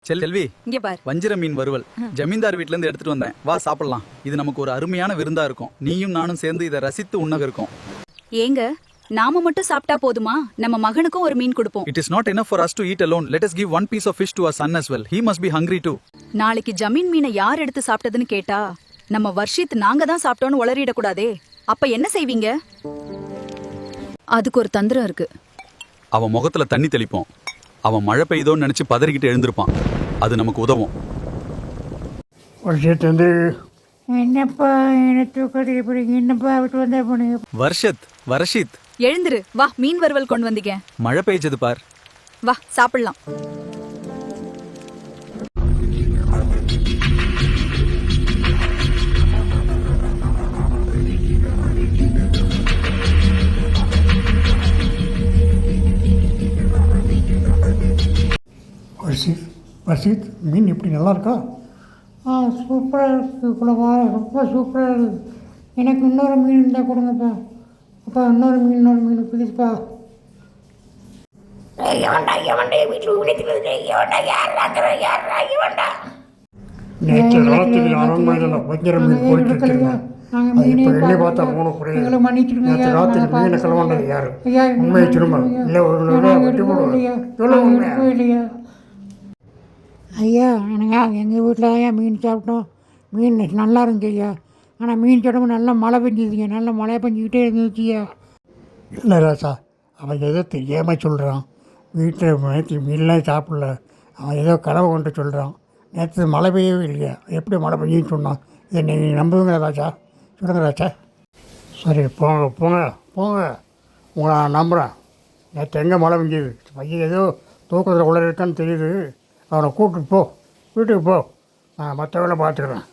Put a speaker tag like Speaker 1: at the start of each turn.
Speaker 1: செல்வி,
Speaker 2: இங்க பார்.
Speaker 1: வஞ்சிர மீன் வறுவல் ஜமீன்தார் வீட்ல இருந்து எடுத்துட்டு வந்தேன். வா சாப்பிடலாம். இது நமக்கு ஒரு அருமையான விருந்தா இருக்கும். நீயும் நானும் சேர்ந்து இதை ரசித்து உண்ணக இருக்கும்.
Speaker 2: ஏங்க, நாம மட்டும் சாப்பிட்டா போதுமா? நம்ம மகனுக்கும் ஒரு மீன் கொடுப்போம்.
Speaker 1: It is not enough for us to eat alone. Let us give one piece of fish to our son as well. He must be hungry too.
Speaker 2: நாளைக்கு ஜமீன் மீனை யார் எடுத்து சாப்பிட்டதுன்னு கேட்டா நம்ம வர்ஷித் நாங்க தான் சாப்பிட்டோம்னு உளறிட கூடாதே. அப்ப என்ன செய்வீங்க? அதுக்கு ஒரு தந்திரம் இருக்கு.
Speaker 1: அவன் முகத்துல தண்ணி தெளிப்போம். அவன் மழை பெய்தோன்னு நினைச்சு பதறிக்கிட்டு எழுந்திருப்பான். அது நமக்கு உதவும்.
Speaker 3: வருஷத்து வந்து என்னப்பா என்ன தூக்கத்தில் இப்படி என்னப்பா விட்டு வந்தா போனீங்க?
Speaker 1: வர்ஷித்
Speaker 2: எழுந்துரு. வா, மீன் வறுவல் கொண்டு வந்தீங்க.
Speaker 1: மழை பெய்ஞ்சது பார்.
Speaker 2: வா சாப்பிடலாம்.
Speaker 3: வர்ஷித் மீன் எப்படி நல்லா இருக்கா? சூப்பராக இருக்குது குலவா, ரொம்ப சூப்பராக இருக்குது. எனக்கு இன்னொரு மீன் இருந்தால் கொடுங்கப்பா. அப்பா இன்னொரு மீன் ப்ளீஸ்ப்பா. நேற்று ராத்திரி அரண்மனையில் வஞ்சிர மீன் போயிட்டு இருக்கீங்க. இப்போ எண்ணி பார்த்தா மூணு புரியுது. நேற்று ராத்திரி மீனை கிளம்புனது யார்? உண்மையை திரும்ப இல்லை வெட்டி போடுவோம் இல்லையா? ஐயா எனக்கு எங்கள் வீட்டில் தான் ஏன் மீன் சாப்பிட்டோம். மீன் நல்லா இருந்துச்சு ஐயா. ஆனால் மீன் சாப்பிடும் நல்லா மழை பெஞ்சிதுங்க. நல்லா மழை பெஞ்சிக்கிட்டே இருந்துச்சுயா. இல்லை ராசா, அவன் ஏதோ தெரியாமல் சொல்கிறான். வீட்டில் நேற்று மீன்லாம் சாப்பிடல. அவன் ஏதோ கனவு கொண்டு சொல்கிறான். நேற்று மழை பெய்யவே இல்லையா? எப்படி மழை பெஞ்சுன்னு சொன்னான்? இதை நீங்கள் நம்புவீங்களா ராஜா? சொல்லுங்க ராஜா. சரி போங்க போங்க போங்க, உங்களை நான் நம்புகிறேன். நேற்று எங்கே மழை பெஞ்சுது? பையன் ஏதோ தூக்கத்தில் உள்ள இருக்கான்னு தெரியுது. அவனை கூப்பிட்டு போ, வீட்டுக்கு போ. நான் மற்ற வேலை பார்த்துக்கிறேன்.